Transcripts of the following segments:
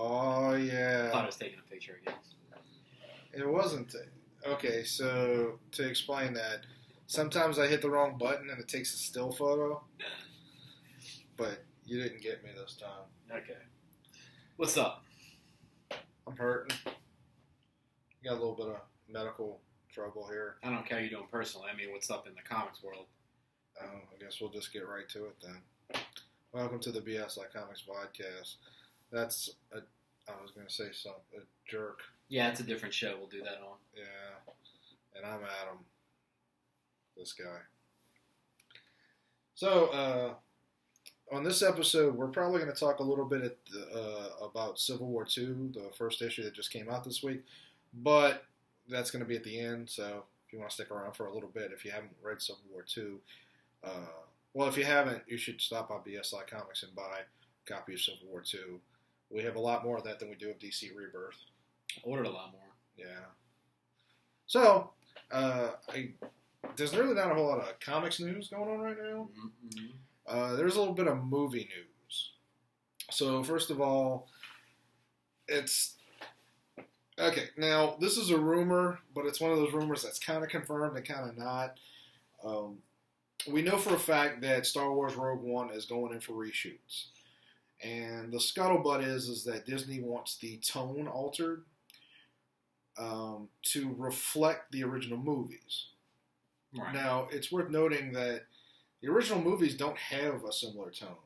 Oh, yeah. I thought I was taking a picture again. It wasn't. Okay, so to explain that, sometimes I hit the wrong button and it takes a still photo. But you didn't get me this time. Okay. What's up? I'm hurting. Got a little bit of medical trouble here. I don't care how you're doing personally. I mean, what's up in the comics world? I guess we'll just get right to it then. Welcome to the BSI Comics VODCAST. That's I was going to say something. A jerk. Yeah, it's a different show. We'll do that on. Yeah. And I'm Adam. This guy. So, on this episode, we're probably going to talk a little bit about Civil War II, the first issue that just came out this week. But that's going to be at the end, so if you want to stick around for a little bit, if you haven't read Civil War II, well, if you haven't, you should stop by BSI Comics and buy a copy of Civil War II. We have a lot more of that than we do of DC Rebirth. I ordered a lot more. Yeah. So, there's really not a whole lot of comics news going on right now. Mm-hmm. There's a little bit of movie news. So, first of all, it's... Okay, now, this is a rumor, but it's one of those rumors that's kind of confirmed and kind of not. We know for a fact that Star Wars Rogue One is going in for reshoots. And the scuttlebutt is that Disney wants the tone altered to reflect the original movies. Right. Now, it's worth noting that the original movies don't have a similar tone.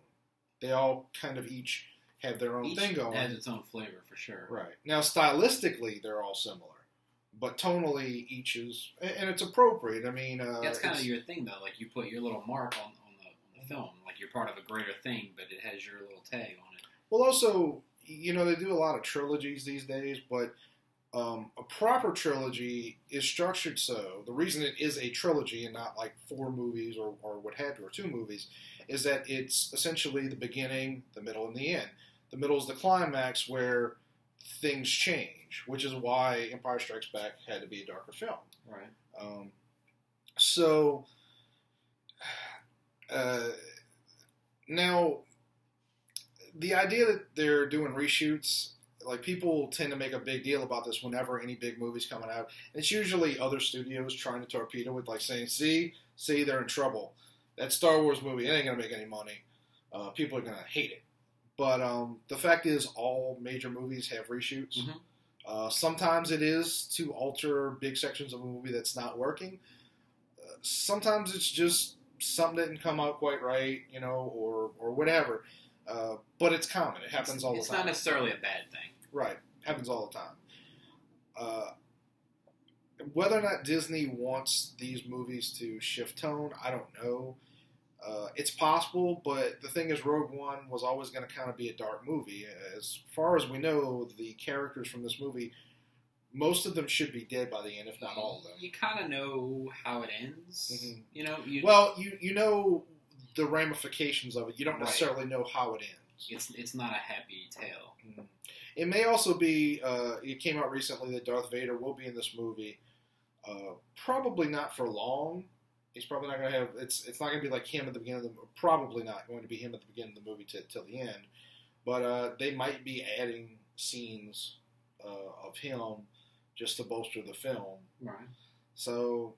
They all kind of each have their own thing going. Each has its own flavor, for sure. Right. Now, stylistically, they're all similar. But tonally, each is... And it's appropriate. I mean... That's kind of your thing, though. Like, you put your little mark on the film. Like, you're part of a greater thing, but it has your little tag on it. Well, also, you know, they do a lot of trilogies these days, but a proper trilogy is structured so... The reason it is a trilogy and not, like, 4 movies or what have you, or 2 movies, is that it's essentially the beginning, the middle, and the end. The middle is the climax where things change, which is why Empire Strikes Back had to be a darker film. Right. Now, the idea that they're doing reshoots, like, people tend to make a big deal about this whenever any big movie's coming out. It's usually other studios trying to torpedo it, like saying, see, they're in trouble. That Star Wars movie, it ain't going to make any money. People are going to hate it. But the fact is, all major movies have reshoots. Mm-hmm. Sometimes it is to alter big sections of a movie that's not working. Sometimes it's just something didn't come out quite right, you know, or whatever. But it's common. It happens all the time. It's not necessarily a bad thing. Right. Happens all the time. Whether or not Disney wants these movies to shift tone, I don't know. It's possible, but the thing is, Rogue One was always going to kind of be a dark movie. As far as we know, the characters from this movie, most of them should be dead by the end, if not all of them. You kind of know how it ends. Mm-hmm. You know. You know the ramifications of it. You don't necessarily know how it ends. It's not a happy tale. Mm-hmm. It may also be. It came out recently that Darth Vader will be in this movie. Probably not for long. He's probably not going to have... It's not going to be like him at the beginning of the... Probably not going to be him at the beginning of the movie till the end. But they might be adding scenes of him just to bolster the film. Right. So,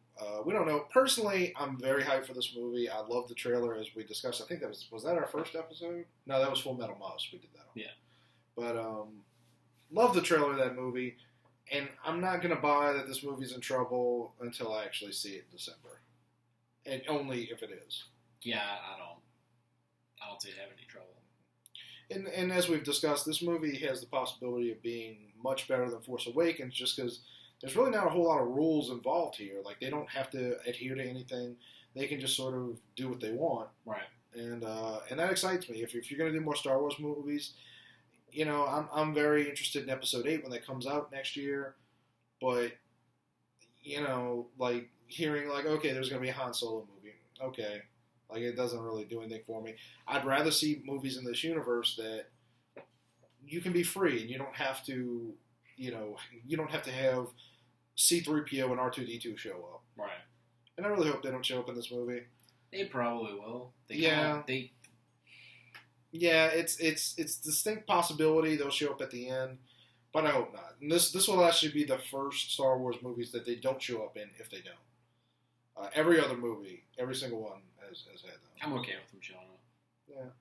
we don't know. Personally, I'm very hyped for this movie. I love the trailer, as we discussed. I think that was that our first episode? No, that was Full Metal Mouse. We did that on. Yeah. But, love the trailer of that movie. And I'm not going to buy that this movie's in trouble until I actually see it in December. And only if it is. Yeah, I don't see it having any trouble. And as we've discussed, this movie has the possibility of being much better than Force Awakens just because there's really not a whole lot of rules involved here. Like, they don't have to adhere to anything. They can just sort of do what they want. Right. And that excites me. If you're going to do more Star Wars movies, you know, I'm very interested in Episode 8 when that comes out next year. But, you know, like... hearing, like, okay, there's going to be a Han Solo movie. Okay. Like, it doesn't really do anything for me. I'd rather see movies in this universe that you can be free and you don't have to, you know, you don't have to have C-3PO and R2-D2 show up. Right. And I really hope they don't show up in this movie. They probably will. Yeah, it's distinct possibility they'll show up at the end, but I hope not. And this will actually be the first Star Wars movies that they don't show up in if they don't. Every other movie, every single one has had them. I'm okay with them showing up. Yeah.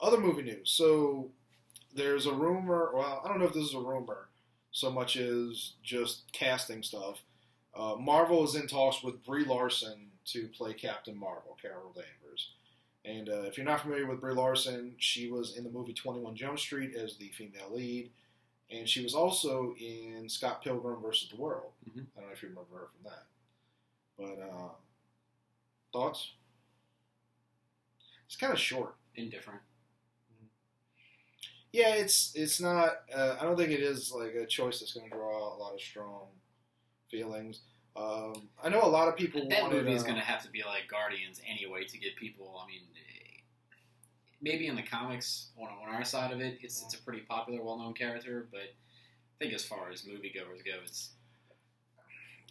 Other movie news. So there's a rumor. Well, I don't know if this is a rumor so much as just casting stuff. Marvel is in talks with Brie Larson to play Captain Marvel, Carol Danvers. And if you're not familiar with Brie Larson, she was in the movie 21 Jump Street as the female lead. And she was also in Scott Pilgrim vs. the World. Mm-hmm. I don't know if you remember her from that. But thoughts? It's kind of short. Indifferent. Yeah, it's not. I don't think it is like a choice that's going to draw a lot of strong feelings. I know a lot of people. That movie is going to have to be like Guardians anyway to get people. I mean, maybe in the comics on our side of it, it's a pretty popular, well-known character. But I think as far as moviegoers go, it's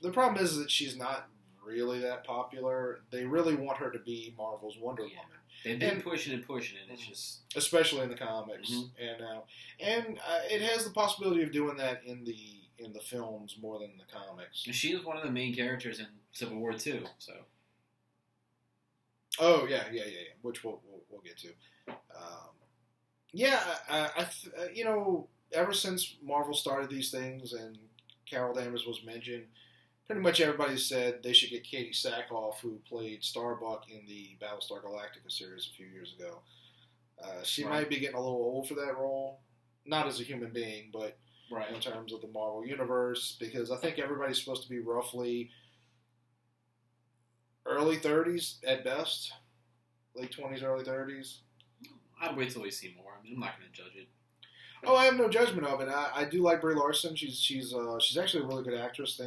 the problem is that she's not really that popular. They really want her to be Marvel's Wonder Woman. They've been pushing it. It's just especially in the comics, and it has the possibility of doing that in the films more than the comics. And she is one of the main characters in Civil War 2, so. Oh yeah, which we'll get to. Ever since Marvel started these things and Carol Danvers was mentioned, pretty much everybody said they should get Katie Sackhoff, who played Starbuck in the Battlestar Galactica series a few years ago. She might be getting a little old for that role, not as a human being, but in terms of the Marvel Universe, because I think everybody's supposed to be roughly early 30s at best, late 20s, early 30s. I'd wait till we see more. I mean, I'm not going to judge it. Oh, I have no judgment of it. I do like Brie Larson. She's actually a really good actress.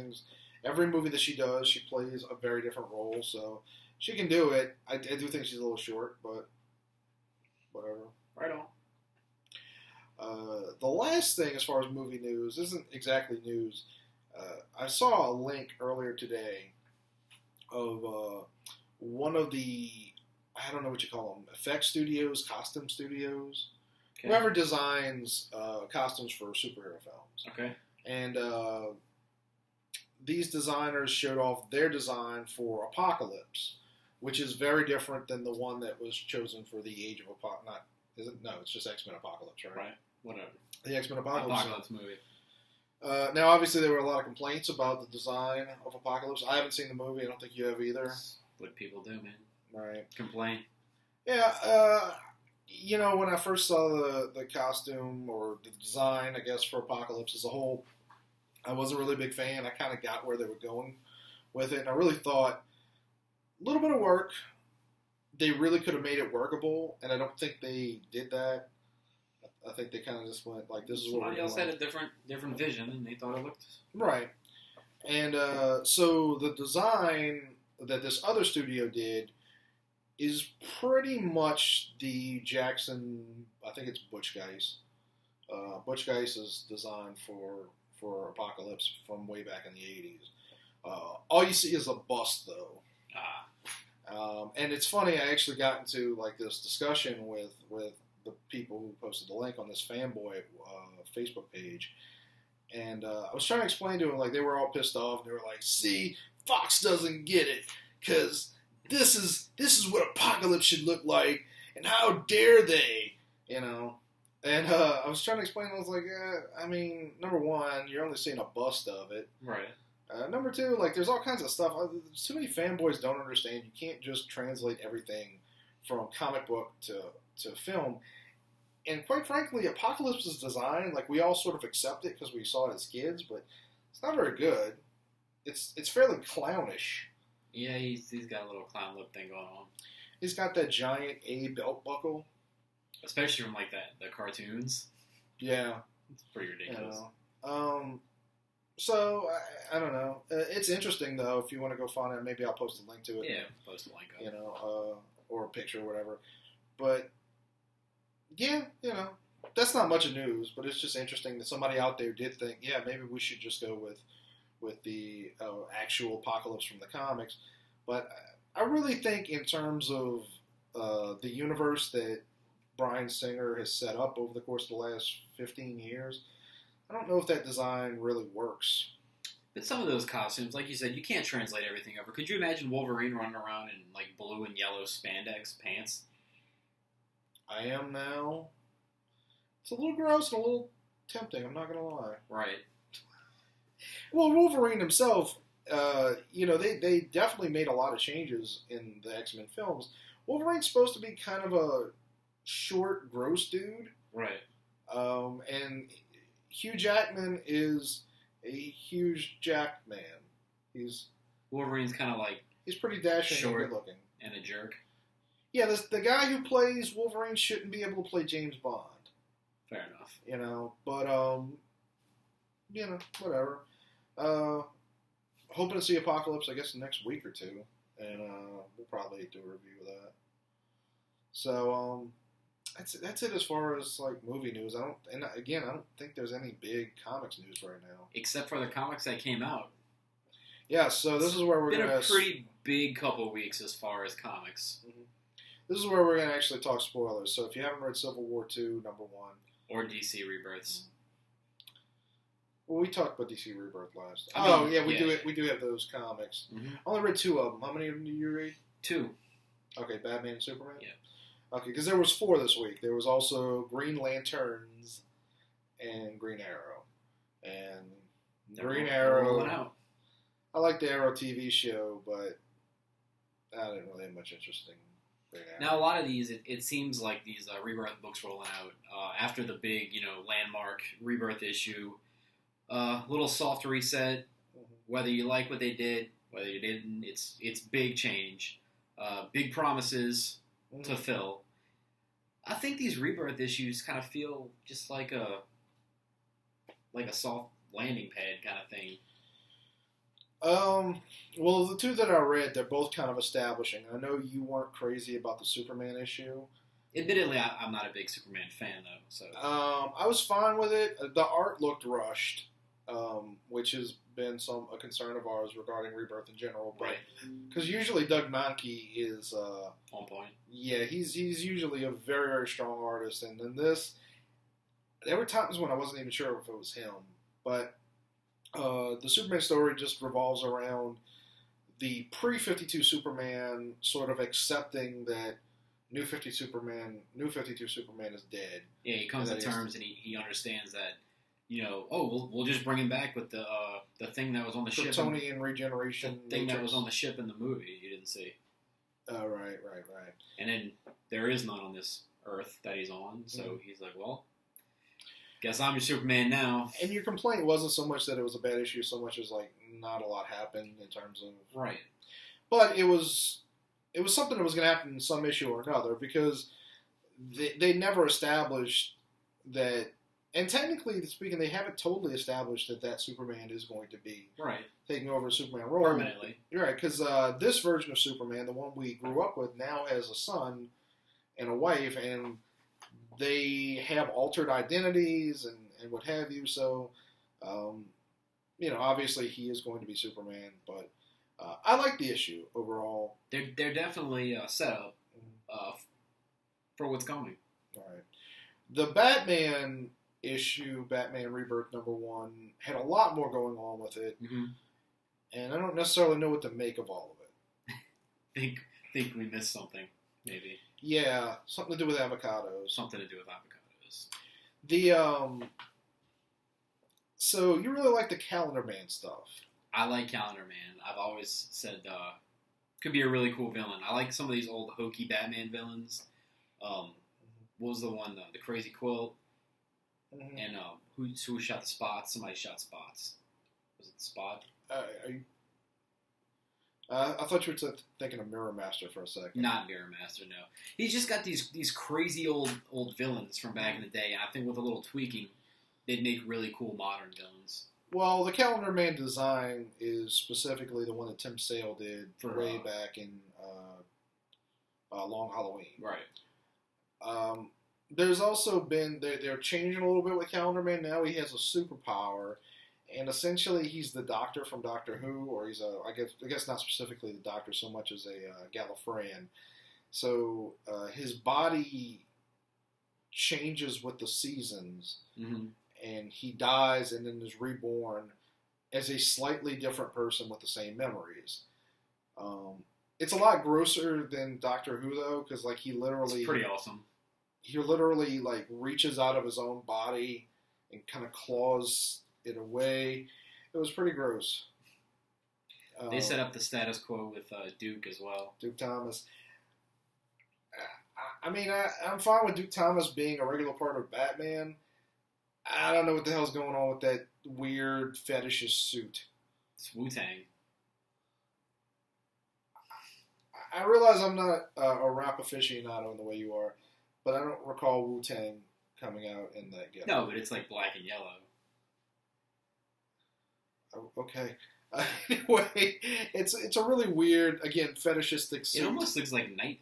Every movie that she does, she plays a very different role, so she can do it. I do think she's a little short, but whatever. Right on. The last thing, as far as movie news, isn't exactly news. I saw a link earlier today of one of the, I don't know what you call them, effect studios, costume studios, whoever designs costumes for superhero films. Okay. And these designers showed off their design for Apocalypse, which is very different than the one that was chosen for the Age of Apocalypse. No, it's just X-Men Apocalypse, right? Right. Whatever. The X-Men Apocalypse movie. Now, obviously, there were a lot of complaints about the design of Apocalypse. I haven't seen the movie. I don't think you have either. That's what people do, man. Right. Complain. Yeah. When I first saw the costume or the design, I guess, for Apocalypse as a whole, I wasn't really a big fan. I kind of got where they were going with it, and I really thought a little bit of work. They really could have made it workable, and I don't think they did that. I think they kind of just went like, "This is what we're doing." Somebody else had a different vision, and they thought it looked right. And so the design that this other studio did is pretty much the Jackson. I think it's Butch Guice. Butch Guice's design for Apocalypse from way back in the 80s. All you see is a bust, though. And it's funny, I actually got into like this discussion with the people who posted the link on this fanboy Facebook page, and I was trying to explain to them, like, they were all pissed off. They were like, "See, Fox doesn't get it, because this is what Apocalypse should look like, and how dare they, And I was trying to explain, I was like, I mean, number one, you're only seeing a bust of it. right. Number two, like, there's all kinds of stuff. Too many fanboys don't understand. You can't just translate everything from comic book to film. And quite frankly, Apocalypse's design, like, we all sort of accept it because we saw it as kids, but it's not very good. It's fairly clownish. Yeah, he's got a little clown lip thing going on. He's got that giant A belt buckle. Especially from, like, the cartoons. Yeah. It's pretty ridiculous. So, I don't know. It's interesting, though, if you want to go find it. Maybe I'll post a link to it. Yeah, post a link up. Or a picture or whatever. But, yeah, that's not much of news, but it's just interesting that somebody out there did think, yeah, maybe we should just go with the actual Apocalypse from the comics. But I really think in terms of the universe that Bryan Singer has set up over the course of the last 15 years, I don't know if that design really works. But some of those costumes, like you said, you can't translate everything over. Could you imagine Wolverine running around in like blue and yellow spandex pants? I am now. It's a little gross and a little tempting, I'm not going to lie. Right. Well, Wolverine himself, they definitely made a lot of changes in the X-Men films. Wolverine's supposed to be kind of a short, gross dude. Right. And Hugh Jackman is a huge jacked man. Wolverine's kind of like he's pretty dashing short and good looking. And a jerk. Yeah, the guy who plays Wolverine shouldn't be able to play James Bond. Fair enough. But whatever. Hoping to see Apocalypse, I guess, next week or two, and we'll probably do a review of that. So that's it as far as like movie news. I don't think there's any big comics news right now, except for the comics that came out. Yeah, so this is where we're been gonna a pretty big couple of weeks as far as comics. Mm-hmm. This is where we're gonna actually talk spoilers. So if you haven't read Civil War II, #1, or DC Rebirths. Well, we talked about DC Rebirth last. We do have those comics. Mm-hmm. I only read 2 of them. How many of them did you read? 2. Okay, Batman and Superman? Yeah. Okay, because there was 4 this week. There was also Green Lanterns and Green Arrow. And Green Arrow... I like the Arrow TV show, but I didn't really have much interest in Green Arrow. Now, a lot of these, it seems like these Rebirth books rolling out after the big, landmark Rebirth issue. Little soft reset. Whether you like what they did, whether you didn't, it's big change, big promises to fill. I think these Rebirth issues kind of feel just like a soft landing pad kind of thing. Well, the 2 that I read, they're both kind of establishing. I know you weren't crazy about the Superman issue. Admittedly, I'm not a big Superman fan, though. So I was fine with it. The art looked rushed, which has been a concern of ours regarding Rebirth in general. But because usually Doug Mahnke is on point. Yeah, he's usually a very, very strong artist, and in this, there were times when I wasn't even sure if it was him. But the Superman story just revolves around the pre-52 Superman sort of accepting that New 52 Superman is dead. Yeah, he comes to terms and he understands that, we'll just bring him back with the thing that was on the ship. Kryptonian regeneration. The thing that was on the ship in the movie you didn't see. Oh, right. And then there is none on this Earth that he's on, so he's like, well, guess I'm your Superman now. And your complaint wasn't so much that it was a bad issue, so much as like not a lot happened in terms of right. But it was something that was going to happen in some issue or another because they never established that, and technically speaking, they haven't totally established that Superman is going to be taking over the Superman role permanently. You're right, because this version of Superman, the one we grew up with, now has a son and a wife, and they have altered identities and what have you. So, obviously he is going to be Superman, but I like the issue overall. They're definitely set up for what's coming. All right. The Batman issue, Batman Rebirth #1, had a lot more going on with it, and I don't necessarily know what to make of all of it. Think we missed something, maybe. Yeah, something to do with avocados. So you really like the Calendar Man stuff. I like Calendar Man. I've always said could be a really cool villain. I like some of these old hokey Batman villains. What was the one? The Crazy Quilt. And who shot the Spots? Somebody shot Spots. Was it Spot? I thought you were thinking of Mirror Master for a second. Not Mirror Master, no. He's just got these crazy old villains from back in the day, and I think with a little tweaking, they'd make really cool modern villains. Well, the Calendar Man design is specifically the one that Tim Sale did way back in Long Halloween. Right. There's also been they're changing a little bit with Calendar Man. Now he has a superpower, and essentially he's the Doctor from Doctor Who, or he's I guess not specifically the Doctor so much as a Gallifreyan So his body changes with the seasons, and he dies and then is reborn as a slightly different person with the same memories. It's a lot grosser than Doctor Who, though, because like he literally... It's pretty awesome. He literally like reaches out of his own body and kind of claws it away. It was pretty gross. They set up the status quo with Duke as well. Duke Thomas. I mean, I'm fine with Duke Thomas being a regular part of Batman. I don't know what the hell's going on with that weird fetishist suit. It's Wu-Tang. I realize I'm not a rap aficionado in the way you are, but I don't recall Wu-Tang coming out in that getup. No, but it's like black and yellow. Okay. Anyway, it's a really weird, again, fetishistic suit. It almost looks like a Night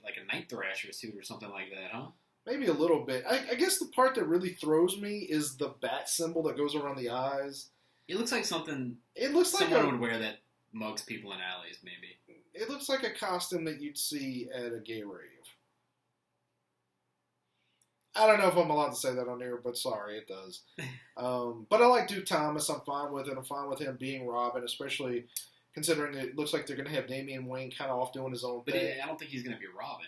Thrasher suit or something like that, huh? Maybe a little bit. I guess the part that really throws me is the bat symbol that goes around the eyes. It looks like something. It looks like someone would wear that mugs people in alleys, maybe. It looks like a costume that you'd see at a gay rave. I don't know if I'm allowed to say that on air, but sorry, it does. But I like Duke Thomas. I'm fine with it. I'm fine with him being Robin, especially considering it looks like they're going to have Damian Wayne kind of off doing his own thing. But I don't think he's going to be Robin.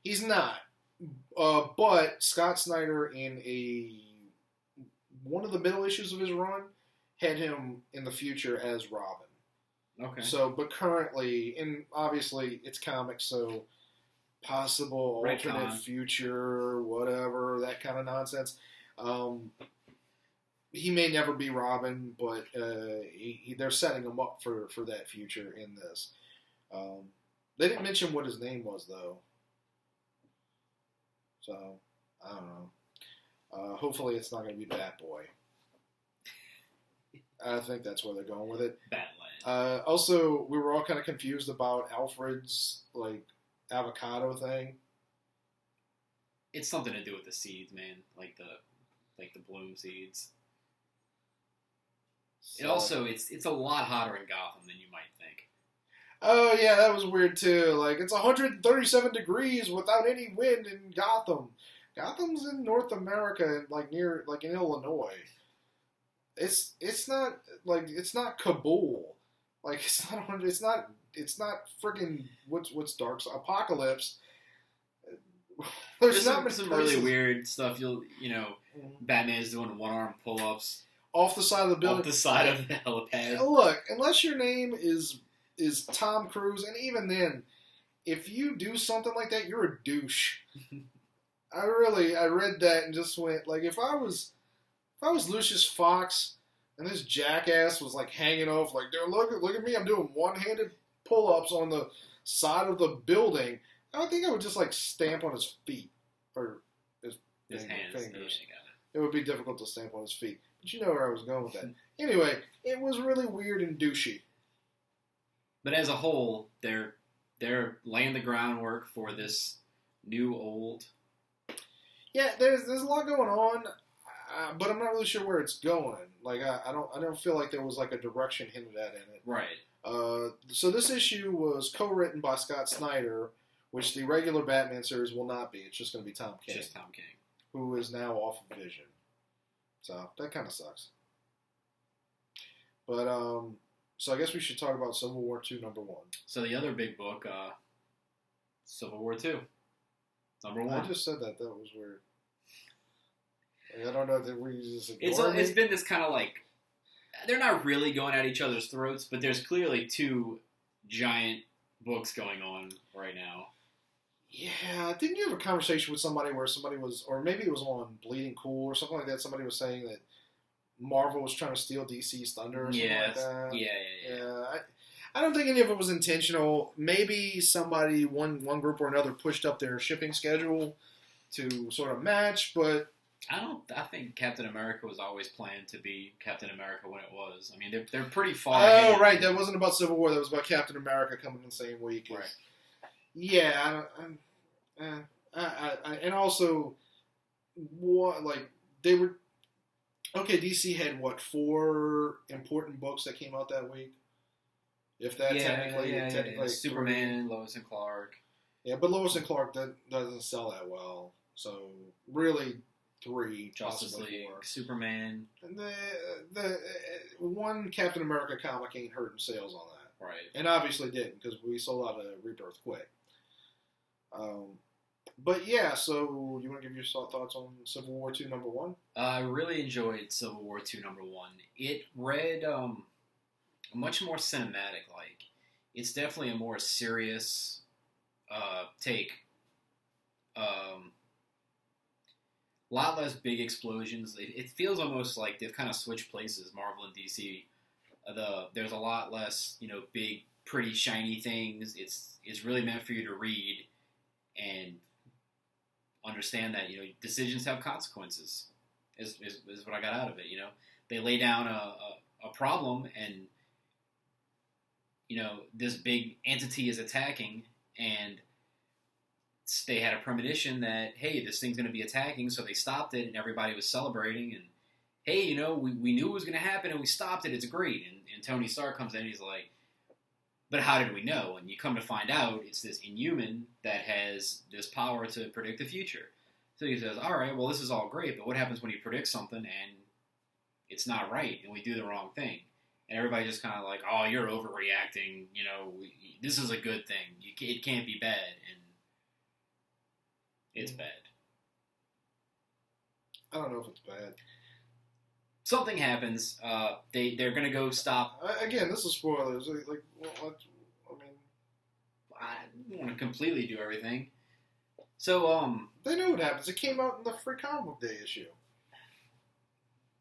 He's not. But Scott Snyder, in one of the middle issues of his run, had him in the future as Robin. Okay. So, but currently, and obviously it's comics, so possible alternate future, whatever, that kind of nonsense. He may never be Robin, but they're setting him up for that future in this. They didn't mention what his name was, though. So, I don't know. Hopefully it's not going to be Batboy. I think that's where they're going with it. Batland. Also, we were all kind of confused about Alfred's, like, avocado thing. It's something to do with the seeds, man. Like the bloom seeds. So, it's a lot hotter in Gotham than you might think. Oh yeah, that was weird too. Like it's 137 degrees without any wind in Gotham. Gotham's in North America, like in Illinois. It's not Kabul. Like it's not freaking what's dark Apocalypse. There's some really weird stuff. Batman's doing one-arm pull-ups off the side of the building, off the side of the helipad. Look, unless your name is Tom Cruise, and even then, if you do something like that, you're a douche. I read that and just went like, if I was Lucius Fox and this jackass was like hanging off, like, dude, look at me, I'm doing one-handed pull-ups on the side of the building. I think I would just like stamp on his feet or his hands. fingers. It would be difficult to stamp on his feet, but you know where I was going with that. Anyway, it was really weird and douchey. But as a whole, they're laying the groundwork for this new old. Yeah, there's a lot going on, but I'm not really sure where it's going. Like I don't feel like there was like a direction hinted at in it. Right. So this issue was co-written by Scott Snyder, which the regular Batman series will not be. It's just going to be Tom King. Just Tom King, who is now off of Vision. So that kind of sucks. But so I guess we should talk about Civil War II #1. So the other big book, Civil War II, #1. I just said that. That was weird. Like, I don't know if we just ignore It's been this kind of like, they're not really going at each other's throats, but there's clearly two giant books going on right now. Yeah, didn't you have a conversation with somebody where somebody was, or maybe it was on Bleeding Cool or something like that, somebody was saying that Marvel was trying to steal DC's thunder or something like that? Yeah. I don't think any of it was intentional. Maybe somebody, one group or another, pushed up their shipping schedule to sort of match, but I think Captain America was always planned to be Captain America when it was. I mean, they're pretty far ahead. Oh, right. That wasn't about Civil War. That was about Captain America coming in the same week. Right. Yeah. And also, what, like, they were... Okay, DC had, 4 important books that came out that week? If that technically... Superman, Lois and Clark. Yeah, but Lois and Clark doesn't sell that well. So really, 3, Justice possibly League, 4. Superman. And the one Captain America comic ain't hurting sales on that. Right. And obviously didn't, because we sold out of Rebirth quick. But yeah, so you want to give your thoughts on Civil War 2 number 1? I really enjoyed Civil War 2 number 1. It read much more cinematic. Like, it's definitely a more serious take. A lot less big explosions. It feels almost like they've kind of switched places, Marvel and DC. There's a lot less, big, pretty, shiny things. It's really meant for you to read and understand that decisions have consequences. Is what I got out of it. They lay down a problem, and this big entity is attacking, and they had a premonition that, hey, this thing's going to be attacking, so they stopped it, and everybody was celebrating, and hey, we knew it was going to happen, and we stopped it, it's great. And Tony Stark comes in, and he's like, but how did we know? And you come to find out it's this Inhuman that has this power to predict the future. So he says, all right, well, this is all great, but what happens when you predict something and it's not right, and we do the wrong thing? And everybody just kind of like, oh, you're overreacting, this is a good thing. It can't be bad, and it's bad. I don't know if it's bad. Something happens. They're gonna go stop. Again, this is spoilers. Like, what? I don't want to completely do everything. So, they know what happens. It came out in the free comic book day issue.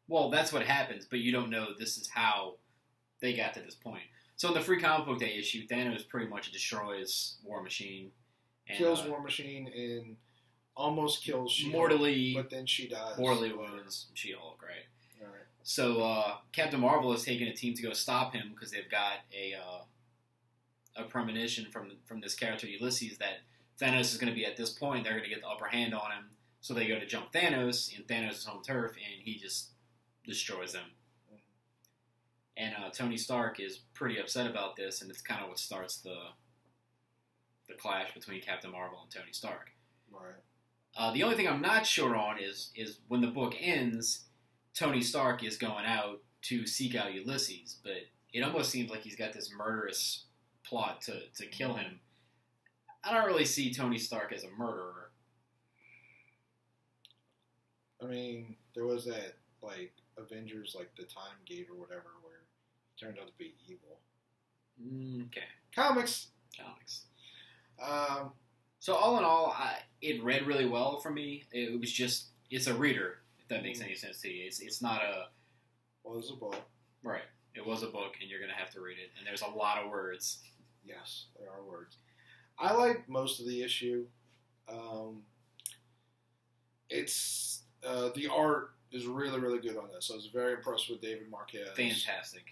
Well, that's what happens, but you don't know this is how they got to this point. So in the free comic book day issue, Thanos pretty much destroys War Machine. And, kills War Machine and almost kills She-Hulk, mortally, but then she dies. Mortally wounds She-Hulk, right? All right. So Captain Marvel is taking a team to go stop him because they've got a premonition from this character Ulysses that Thanos is going to be at this point. They're going to get the upper hand on him. So they go to jump Thanos in Thanos' home turf, and he just destroys them. And Tony Stark is pretty upset about this, and it's kind of what starts the clash between Captain Marvel and Tony Stark. Right. The only thing I'm not sure on is when the book ends, Tony Stark is going out to seek out Ulysses, but it almost seems like he's got this murderous plot to kill him. I don't really see Tony Stark as a murderer. I mean, there was that, Avengers, the Time Gate or whatever, where it turned out to be evil. Okay. Comics. So all in all, it read really well for me. It was just, it's a reader, if that makes any sense to you. It's not a... Well, it's a book. Right. It was a book, and you're going to have to read it. And there's a lot of words. Yes, there are words. I like most of the issue. It's... the art is really, really good on this. I was very impressed with David Marquez. Fantastic.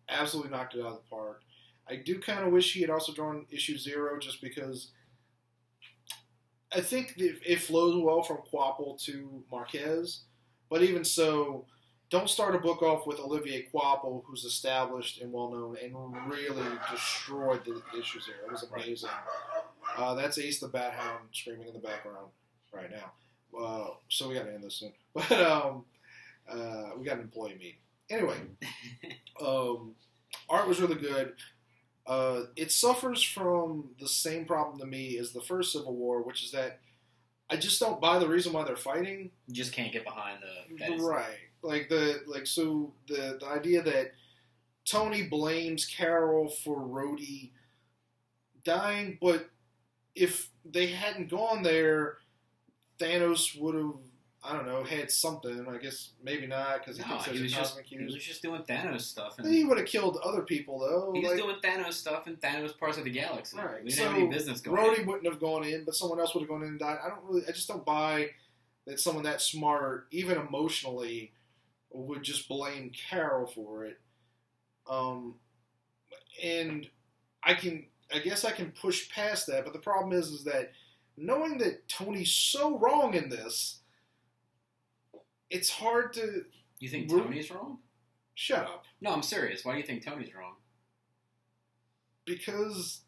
Absolutely knocked it out of the park. I do kind of wish he had also drawn issue 0, just because I think it flows well from Quapple to Marquez. But even so, don't start a book off with Olivier Quapple, who's established and well-known, and really destroyed the issue 0. It was amazing. That's Ace the Bat Hound screaming in the background right now. So we got to end this soon. But we got an employee meeting. Anyway, art was really good. It suffers from the same problem to me as the first Civil War, which is that I just don't buy the reason why they're fighting. You just can't get behind right. So the idea that Tony blames Carol for Rhodey dying, but if they hadn't gone there, Thanos would have, I don't know, had something. I guess maybe not, because he was just doing Thanos stuff. And he would have killed other people, though. He was doing Thanos stuff in Thanos parts of the galaxy. Right. We didn't have any business going Rhodey wouldn't have gone in, but someone else would have gone in and died. I just don't buy that someone that smart, even emotionally, would just blame Carol for it. And I guess I can push past that, but the problem is that knowing that Tony's so wrong in this, it's hard to... You think Tony's wrong? Shut up. No, I'm serious. Why do you think Tony's wrong? Because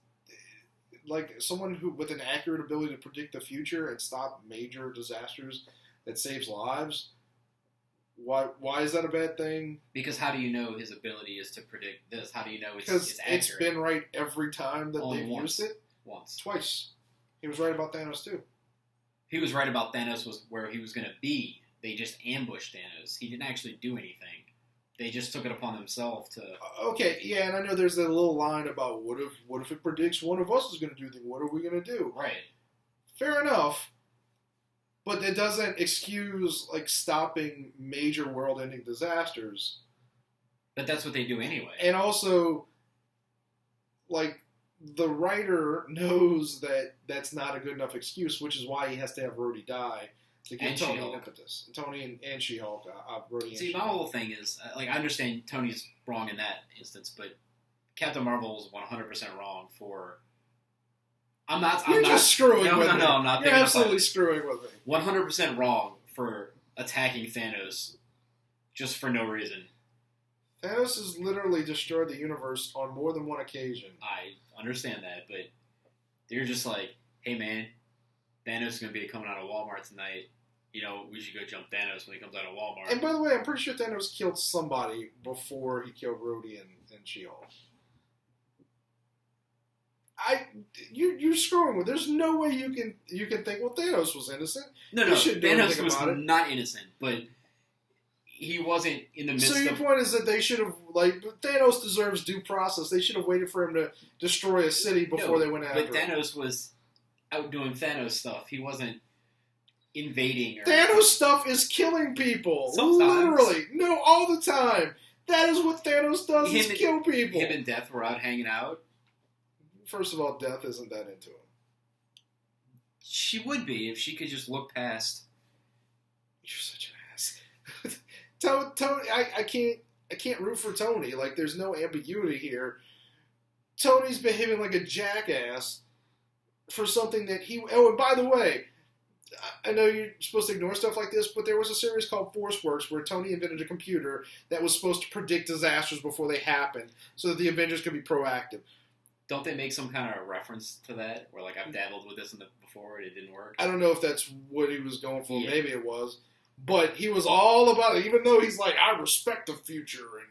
like someone who with an accurate ability to predict the future and stop major disasters that saves lives. Why is that a bad thing? Because how do you know his ability is to predict this? How do you know it's accurate? It's been right every time that Only they've used it. Once. Twice. He was right about Thanos too. He was right about Thanos was where he was going to be. They just ambushed Thanos. He didn't actually do anything. They just took it upon themselves to. Okay, yeah, and I know there's that little line about what if it predicts one of us is going to do things? What are we going to do? Right. Fair enough, but it doesn't excuse like stopping major world-ending disasters. But that's what they do anyway. And also, like the writer knows that that's not a good enough excuse, which is why he has to have Rhodey die. To give And Tony She-Hulk. an impetus. Tony and She-Hulk. Rhodey See, and my whole thing is, like, I understand Tony's wrong in that instance, but Captain Marvel is 100% wrong for. I'm not just screwing with me. No, I'm not. You're absolutely screwing with me. 100% wrong for attacking Thanos just for no reason. Thanos has literally destroyed the universe on more than one occasion. I understand that, but they're just like, hey, man, Thanos is going to be coming out of Walmart tonight. You know, we should go jump Thanos when he comes out of Walmart. And by the way, I'm pretty sure Thanos killed somebody before he killed Rhodey and She-Hulk. You're screwing with. There's no way you can think, well, Thanos was innocent. No, Thanos was not innocent, but he wasn't in the midst of... So your point is that they should have, like, Thanos deserves due process. They should have waited for him to destroy a city before they went after him. But Thanos was out doing Thanos stuff. He wasn't invading. Thanos stuff is killing people. Sometimes. Literally. No, all the time. That is what Thanos does, is kill people. Him and Death were out hanging out. First of all, Death isn't that into him. She would be if she could just look past. You're such an ass. Tony, I can't root for Tony. Like, there's no ambiguity here. Tony's behaving like a jackass for something that he... Oh, and by the way, I know you're supposed to ignore stuff like this, but there was a series called ForceWorks where Tony invented a computer that was supposed to predict disasters before they happened so that the Avengers could be proactive. Don't they make some kind of reference to that? Where, like, I've dabbled with this before, it didn't work? I don't know if that's what he was going for. Yeah. Maybe it was. But he was all about it, even though he's like, I respect the future and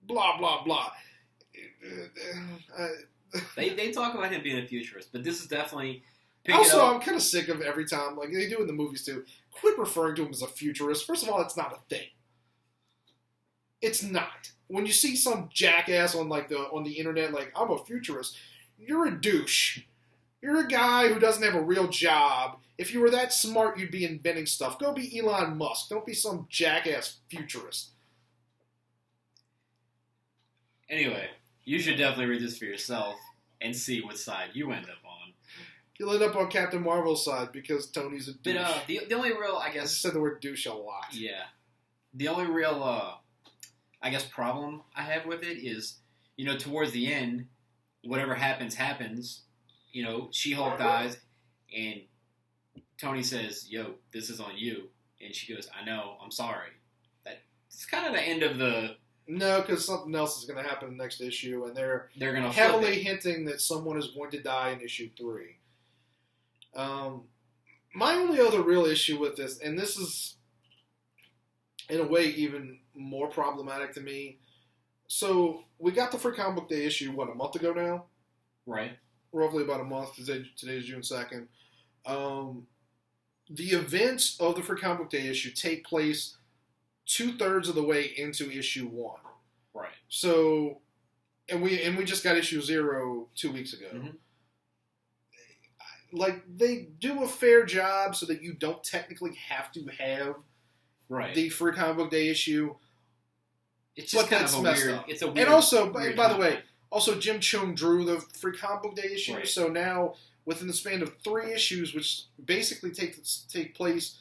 blah, blah, blah. They talk about him being a futurist, but this is definitely... Also, I'm kind of sick of every time, like they do in the movies too, quit referring to him as a futurist. First of all, it's not a thing. It's not. When you see some jackass on the internet like, I'm a futurist, you're a douche. You're a guy who doesn't have a real job. If you were that smart, you'd be inventing stuff. Go be Elon Musk. Don't be some jackass futurist. Anyway, you should definitely read this for yourself and see what side you end up on. You'll end up on Captain Marvel's side because Tony's a douche. But the only real, I guess... I said the word douche a lot. Yeah. The only real, I guess, problem I have with it is, you know, towards the end, whatever happens, happens. You know, She-Hulk dies, and Tony says, yo, this is on you. And she goes, I know, I'm sorry. It's kind of the end of the... No, because something else is going to happen in the next issue, and they're going to heavily hinting that someone is going to die in issue 3. My only other real issue with this, and this is in a way even more problematic to me. So we got the Free Comic Book Day issue, a month ago now? Right. Roughly about a month. Today's June 2nd. The events of the Free Comic Book Day issue take place 2/3 of the way into issue 1. Right. So, and we just got issue 0 2 weeks ago. Mm-hmm. Like, they do a fair job so that you don't technically have to have the Free Comic Book Day issue. It's just kind of a weird... Up. It's a weird... And also, by the way, Jim Cheung drew the Free Comic Book Day issue, right. So now, within the span of 3 issues, which basically take place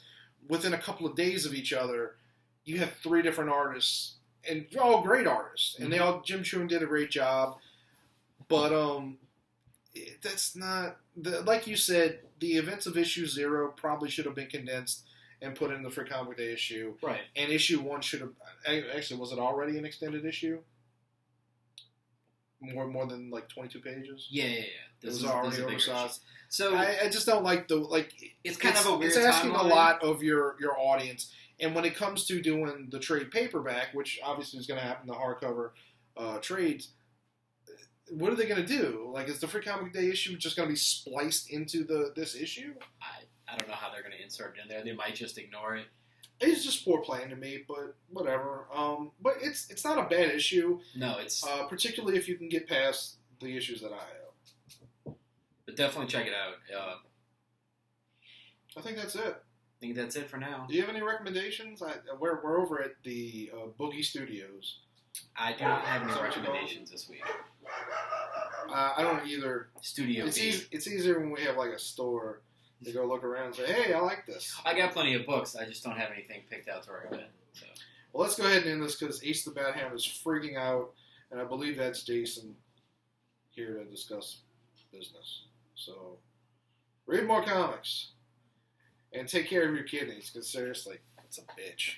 within a couple of days of each other, you have 3 different artists, and they're all great artists, and Jim Cheung did a great job, but that's not... like you said, the events of issue 0 probably should have been condensed and put in the Free Comic Book Day issue. Right. And issue 1 should have... Actually, was it already an extended issue? more than like 22 pages. Yeah. This is already oversized. So I just don't like it's kind of a weird. It's asking timeline. a lot of your audience, and when it comes to doing the trade paperback, which obviously is going to happen, the hardcover trades. What are they going to do? Like, is the Free Comic Day issue just going to be spliced into this issue? I don't know how they're going to insert it in there. They might just ignore it. It's just poor planning to me, but whatever. But it's not a bad issue. No, it's particularly if you can get past the issues that I have. But definitely check it out. I think that's it. I think that's it for now. Do you have any recommendations? We're over at the Boogie Studios. I do not have any recommendations this week. I don't either. Studio It's B. it's easier when we have like a store to go look around and say, hey, I like this. I got plenty of books. I just don't have anything picked out to recommend. So. Well, let's go ahead and end this because Ace the Bat Ham is freaking out, and I believe that's Jason here to discuss business. So, read more comics and take care of your kidneys because seriously, it's a bitch.